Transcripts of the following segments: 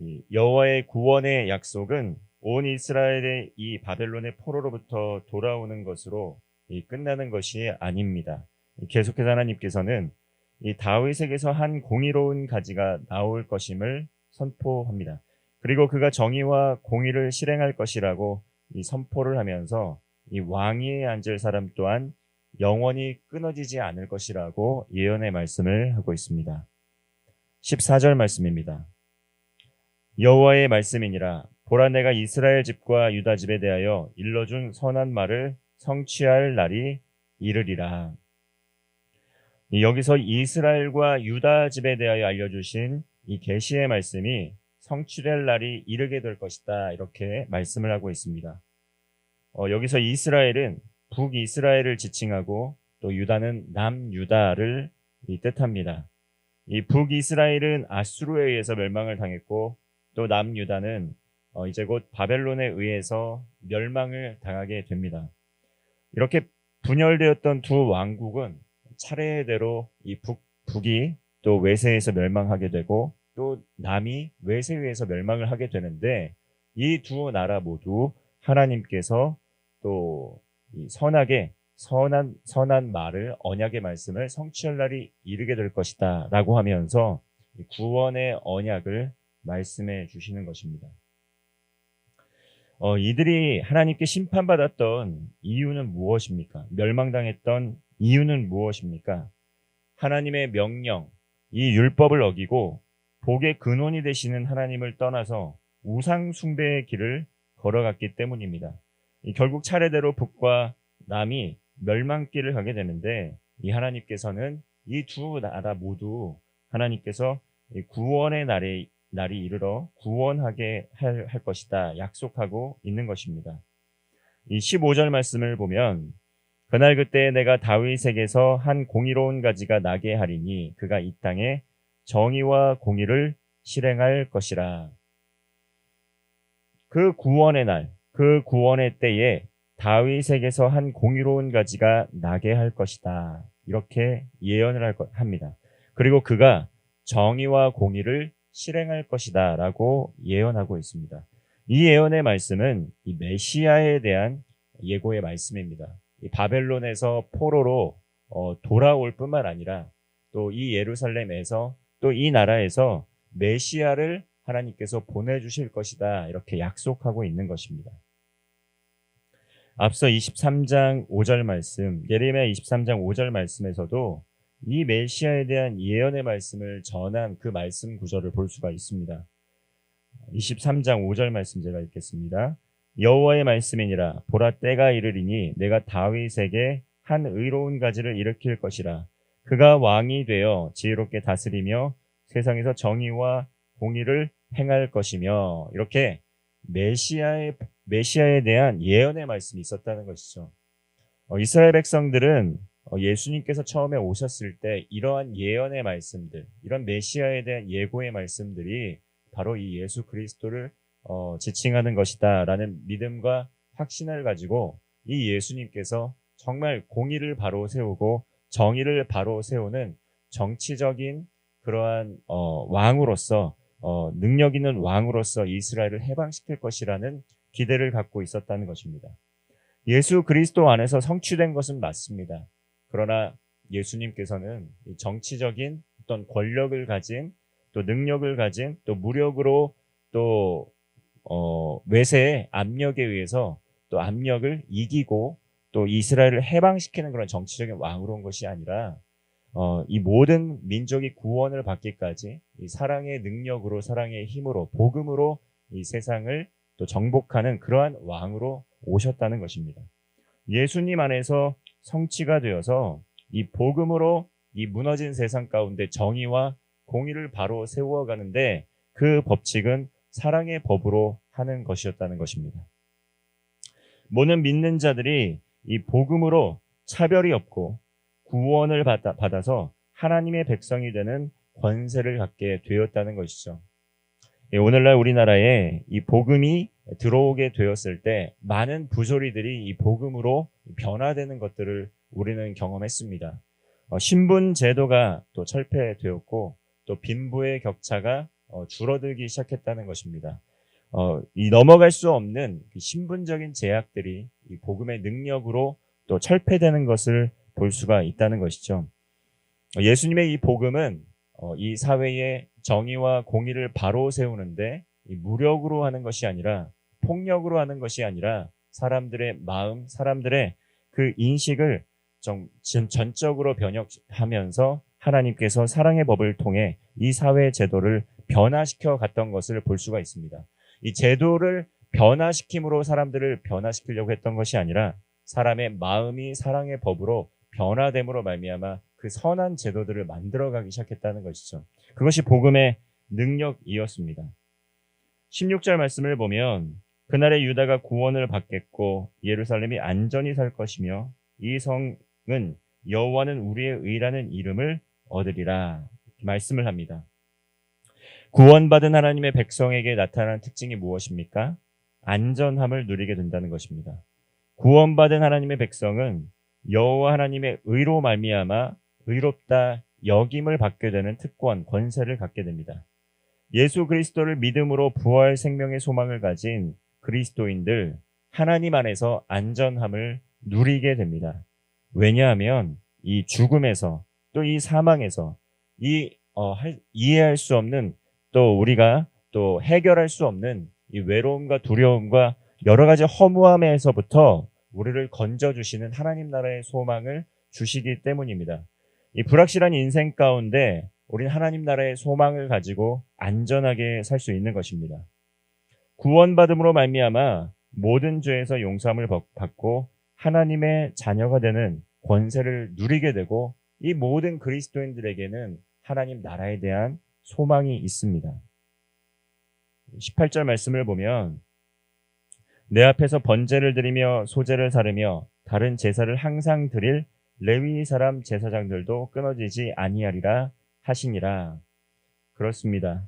이 여호와의 구원의 약속은 온 이스라엘의 이 바벨론의 포로로부터 돌아오는 것으로 끝나는 것이 아닙니다. 계속해서 하나님께서는 이 다윗에게서 한 공의로운 가지가 나올 것임을 선포합니다. 그리고 그가 정의와 공의를 실행할 것이라고 이 선포를 하면서 이 왕위에 앉을 사람 또한 영원히 끊어지지 않을 것이라고 예언의 말씀을 하고 있습니다. 14절 말씀입니다. 여호와의 말씀이니라. 보라, 내가 이스라엘 집과 유다 집에 대하여 일러준 선한 말을 성취할 날이 이르리라. 여기서 이스라엘과 유다 집에 대하여 알려주신 이 계시의 말씀이 성취될 날이 이르게 될 것이다, 이렇게 말씀을 하고 있습니다. 여기서 이스라엘은 북이스라엘을 지칭하고 또 유다는 남유다를 뜻합니다. 이 북이스라엘은 아수르에 의해서 멸망을 당했고 또 남유다는 이제 곧 바벨론에 의해서 멸망을 당하게 됩니다. 이렇게 분열되었던 두 왕국은 차례대로 이 북이 또 외세에서 멸망하게 되고 또 남이 외세에 의해서 멸망을 하게 되는데, 이 두 나라 모두 하나님께서 또 이 선한 말을, 언약의 말씀을 성취할 날이 이르게 될 것이다 라고 하면서 구원의 언약을 말씀해 주시는 것입니다. 이들이 하나님께 심판받았던 이유는 무엇입니까? 멸망당했던 이유는 무엇입니까? 하나님의 명령, 이 율법을 어기고 복의 근원이 되시는 하나님을 떠나서 우상 숭배의 길을 걸어갔기 때문입니다. 결국 차례대로 북과 남이 멸망길을 가게 되는데, 이 하나님께서는 이 두 나라 모두 하나님께서 구원의 날이 이르러 구원하게 할 것이다 약속하고 있는 것입니다. 이 15절 말씀을 보면, 그날 그때 내가 다윗에게서 한 공의로운 가지가 나게 하리니 그가 이 땅에 정의와 공의를 실행할 것이라. 그 구원의 날, 그 구원의 때에 다윗에게서 한 공의로운 가지가 나게 할 것이다, 이렇게 예언을 합니다. 그리고 그가 정의와 공의를 실행할 것이다 라고 예언하고 있습니다. 이 예언의 말씀은 이 메시아에 대한 예고의 말씀입니다. 이 바벨론에서 포로로 돌아올 뿐만 아니라 또 이 예루살렘에서 또 이 나라에서 메시아를 하나님께서 보내주실 것이다, 이렇게 약속하고 있는 것입니다. 앞서 23장 5절 말씀, 예레미야 23장 5절 말씀에서도 이 메시아에 대한 예언의 말씀을 전한 그 말씀 구절을 볼 수가 있습니다. 23장 5절 말씀 제가 읽겠습니다. 여호와의 말씀이니라. 보라, 때가 이르리니 내가 다윗에게 한 의로운 가지를 일으킬 것이라. 그가 왕이 되어 지혜롭게 다스리며 세상에서 정의와 공의를 행할 것이며, 이렇게 메시아에 대한 예언의 말씀이 있었다는 것이죠. 이스라엘 백성들은 예수님께서 처음에 오셨을 때 이러한 예언의 말씀들, 이런 메시아에 대한 예고의 말씀들이 바로 이 예수 그리스도를 지칭하는 것이다 라는 믿음과 확신을 가지고 이 예수님께서 정말 공의를 바로 세우고 정의를 바로 세우는 정치적인 그러한 왕으로서, 능력 있는 왕으로서 이스라엘을 해방시킬 것이라는 기대를 갖고 있었다는 것입니다. 예수 그리스도 안에서 성취된 것은 맞습니다. 그러나 예수님께서는 정치적인 어떤 권력을 가진, 또 능력을 가진, 또 무력으로, 또 외세의 압력에 의해서 또 압력을 이기고 또 이스라엘을 해방시키는 그런 정치적인 왕으로 온 것이 아니라 이 모든 민족이 구원을 받기까지 이 사랑의 능력으로, 사랑의 힘으로, 복음으로 이 세상을 또 정복하는 그러한 왕으로 오셨다는 것입니다. 예수님 안에서 성취가 되어서 이 복음으로 이 무너진 세상 가운데 정의와 공의를 바로 세워가는데, 그 법칙은 사랑의 법으로 하는 것이었다는 것입니다. 모든 믿는 자들이 이 복음으로 차별이 없고 구원을 받아서 하나님의 백성이 되는 권세를 갖게 되었다는 것이죠. 오늘날 우리나라에 이 복음이 들어오게 되었을 때 많은 부조리들이 이 복음으로 변화되는 것들을 우리는 경험했습니다. 신분 제도가 또 철폐되었고 또 빈부의 격차가 줄어들기 시작했다는 것입니다. 이 넘어갈 수 없는 신분적인 제약들이 이 복음의 능력으로 또 철폐되는 것을 볼 수가 있다는 것이죠. 예수님의 이 복음은 이 사회의 정의와 공의를 바로 세우는데 이 무력으로 하는 것이 아니라 폭력으로 하는 것이 아니라 사람들의 마음, 사람들의 그 인식을 전적으로 변혁하면서 하나님께서 사랑의 법을 통해 이 사회 제도를 변화시켜 갔던 것을 볼 수가 있습니다. 이 제도를 변화시킴으로 사람들을 변화시키려고 했던 것이 아니라 사람의 마음이 사랑의 법으로 변화됨으로 말미암아 그 선한 제도들을 만들어가기 시작했다는 것이죠. 그것이 복음의 능력이었습니다. 16절 말씀을 보면 그날에 유다가 구원을 받겠고 예루살렘이 안전히 살 것이며 이 성은 여호와는 우리의 의라는 이름을 얻으리라 말씀을 합니다. 구원받은 하나님의 백성에게 나타나는 특징이 무엇입니까? 안전함을 누리게 된다는 것입니다. 구원받은 하나님의 백성은 여호와 하나님의 의로 말미암아 의롭다 여김을 받게 되는 특권, 권세를 갖게 됩니다. 예수 그리스도를 믿음으로 부활 생명의 소망을 가진 그리스도인들 하나님 안에서 안전함을 누리게 됩니다. 왜냐하면 이 죽음에서 또 이 사망에서 이해할 수 없는 또 우리가 또 해결할 수 없는 이 외로움과 두려움과 여러 가지 허무함에서부터 우리를 건져주시는 하나님 나라의 소망을 주시기 때문입니다. 이 불확실한 인생 가운데 우리는 하나님 나라의 소망을 가지고 안전하게 살 수 있는 것입니다. 구원받음으로 말미암아 모든 죄에서 용서함을 받고 하나님의 자녀가 되는 권세를 누리게 되고 이 모든 그리스도인들에게는 하나님 나라에 대한 소망이 있습니다. 18절 말씀을 보면 내 앞에서 번제를 드리며 소제를 사르며 다른 제사를 항상 드릴 레위 사람 제사장들도 끊어지지 아니하리라 하시니라. 그렇습니다.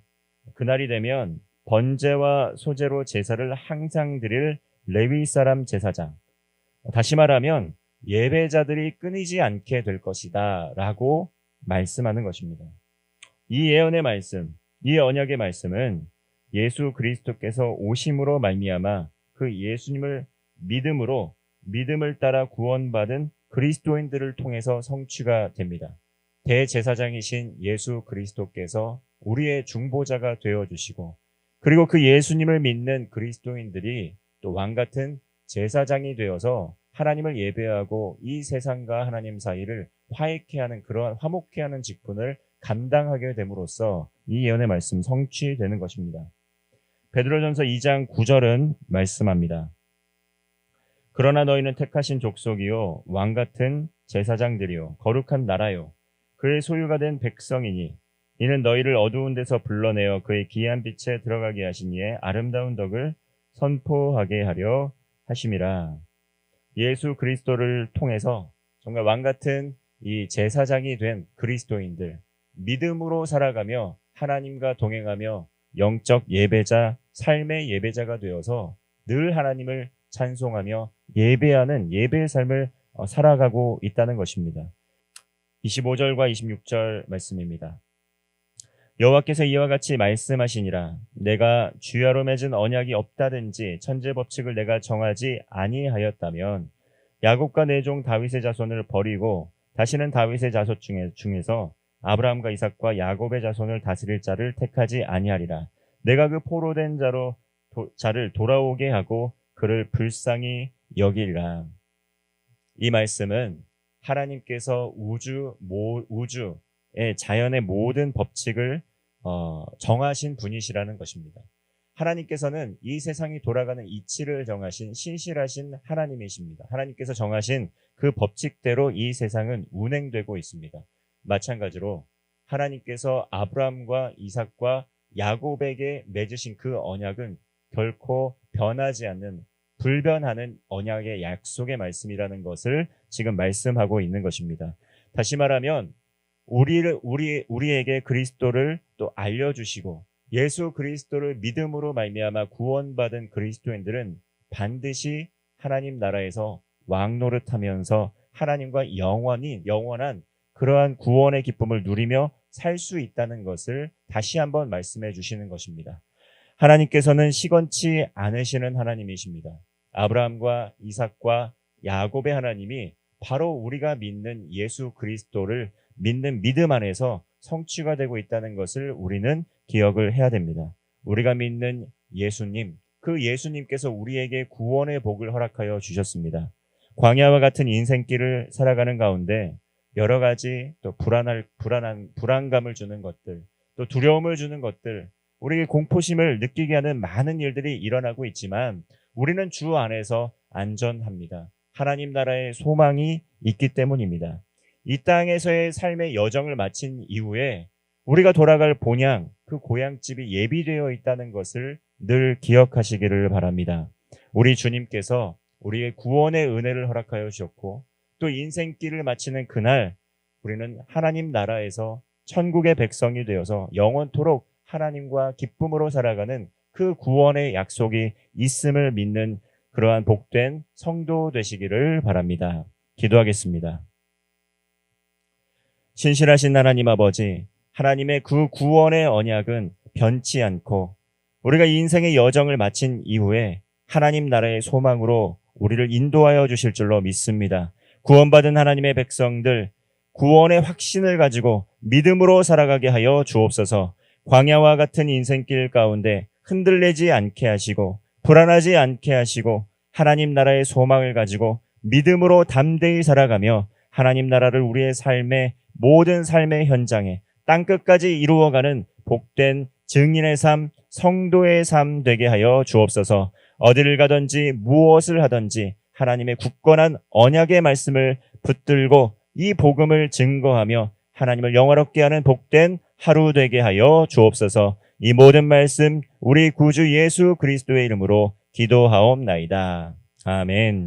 그날이 되면 번제와 소제로 제사를 항상 드릴 레위 사람 제사장, 다시 말하면 예배자들이 끊이지 않게 될 것이다 라고 말씀하는 것입니다. 이 예언의 말씀, 이 언약의 말씀은 예수 그리스도께서 오심으로 말미암아 그 예수님을 믿음을 따라 구원받은 그리스도인들을 통해서 성취가 됩니다. 대제사장이신 예수 그리스도께서 우리의 중보자가 되어주시고 그리고 그 예수님을 믿는 그리스도인들이 또 왕같은 제사장이 되어서 하나님을 예배하고 이 세상과 하나님 사이를 화해케 하는 그러한 화목케 하는 직분을 감당하게 됨으로써 이 예언의 말씀 성취되는 것입니다. 베드로전서 2장 9절은 말씀합니다. 그러나 너희는 택하신 족속이요 왕같은 제사장들이요 거룩한 나라요 그의 소유가 된 백성이니 이는 너희를 어두운 데서 불러내어 그의 기이한 빛에 들어가게 하신 이의 아름다운 덕을 선포하게 하려 하심이라. 예수 그리스도를 통해서 정말 왕같은 이 제사장이 된 그리스도인들 믿음으로 살아가며 하나님과 동행하며 영적 예배자, 삶의 예배자가 되어서 늘 하나님을 찬송하며 예배하는 예배의 삶을 살아가고 있다는 것입니다. 25절과 26절 말씀입니다. 여호와께서 이와 같이 말씀하시니라. 내가 주야로 맺은 언약이 없다든지 천재 법칙을 내가 정하지 아니하였다면 야곱과 내 종 다윗의 자손을 버리고 다시는 다윗의 자손 중에서 아브라함과 이삭과 야곱의 자손을 다스릴 자를 택하지 아니하리라. 내가 그 포로된 자를 돌아오게 하고 그를 불쌍히 여기리라. 이 말씀은 하나님께서 우주의 자연의 모든 법칙을 정하신 분이시라는 것입니다. 하나님께서는 이 세상이 돌아가는 이치를 정하신 신실하신 하나님이십니다. 하나님께서 정하신 그 법칙대로 이 세상은 운행되고 있습니다. 마찬가지로 하나님께서 아브라함과 이삭과 야곱에게 맺으신 그 언약은 결코 변하지 않는 불변하는 언약의 약속의 말씀이라는 것을 지금 말씀하고 있는 것입니다. 다시 말하면 우리에게 그리스도를 또 알려주시고 예수 그리스도를 믿음으로 말미암아 구원받은 그리스도인들은 반드시 하나님 나라에서 왕노릇하면서 하나님과 영원한 그러한 구원의 기쁨을 누리며 살 수 있다는 것을 다시 한번 말씀해 주시는 것입니다. 하나님께서는 시건치 않으시는 하나님이십니다. 아브라함과 이삭과 야곱의 하나님이 바로 우리가 믿는 예수 그리스도를 믿는 믿음 안에서 성취가 되고 있다는 것을 우리는 기억을 해야 됩니다. 우리가 믿는 예수님, 그 예수님께서 우리에게 구원의 복을 허락하여 주셨습니다. 광야와 같은 인생길을 살아가는 가운데 여러 가지 또 불안감을 주는 것들, 또 두려움을 주는 것들, 우리에게 공포심을 느끼게 하는 많은 일들이 일어나고 있지만 우리는 주 안에서 안전합니다. 하나님 나라의 소망이 있기 때문입니다. 이 땅에서의 삶의 여정을 마친 이후에 우리가 돌아갈 본향, 그 고향집이 예비되어 있다는 것을 늘 기억하시기를 바랍니다. 우리 주님께서 우리의 구원의 은혜를 허락하여 주셨고 또 인생길을 마치는 그날 우리는 하나님 나라에서 천국의 백성이 되어서 영원토록 하나님과 기쁨으로 살아가는 그 구원의 약속이 있음을 믿는 그러한 복된 성도 되시기를 바랍니다. 기도하겠습니다. 신실하신 하나님 아버지, 하나님의 그 구원의 언약은 변치 않고 우리가 인생의 여정을 마친 이후에 하나님 나라의 소망으로 우리를 인도하여 주실 줄로 믿습니다. 구원받은 하나님의 백성들, 구원의 확신을 가지고 믿음으로 살아가게 하여 주옵소서. 광야와 같은 인생길 가운데 흔들리지 않게 하시고 불안하지 않게 하시고 하나님 나라의 소망을 가지고 믿음으로 담대히 살아가며 하나님 나라를 우리의 삶의 모든 삶의 현장에 땅끝까지 이루어가는 복된 증인의 삶, 성도의 삶 되게 하여 주옵소서. 어디를 가든지 무엇을 하든지 하나님의 굳건한 언약의 말씀을 붙들고 이 복음을 증거하며 하나님을 영화롭게 하는 복된 하루 되게 하여 주옵소서. 이 모든 말씀 우리 구주 예수 그리스도의 이름으로 기도하옵나이다. 아멘.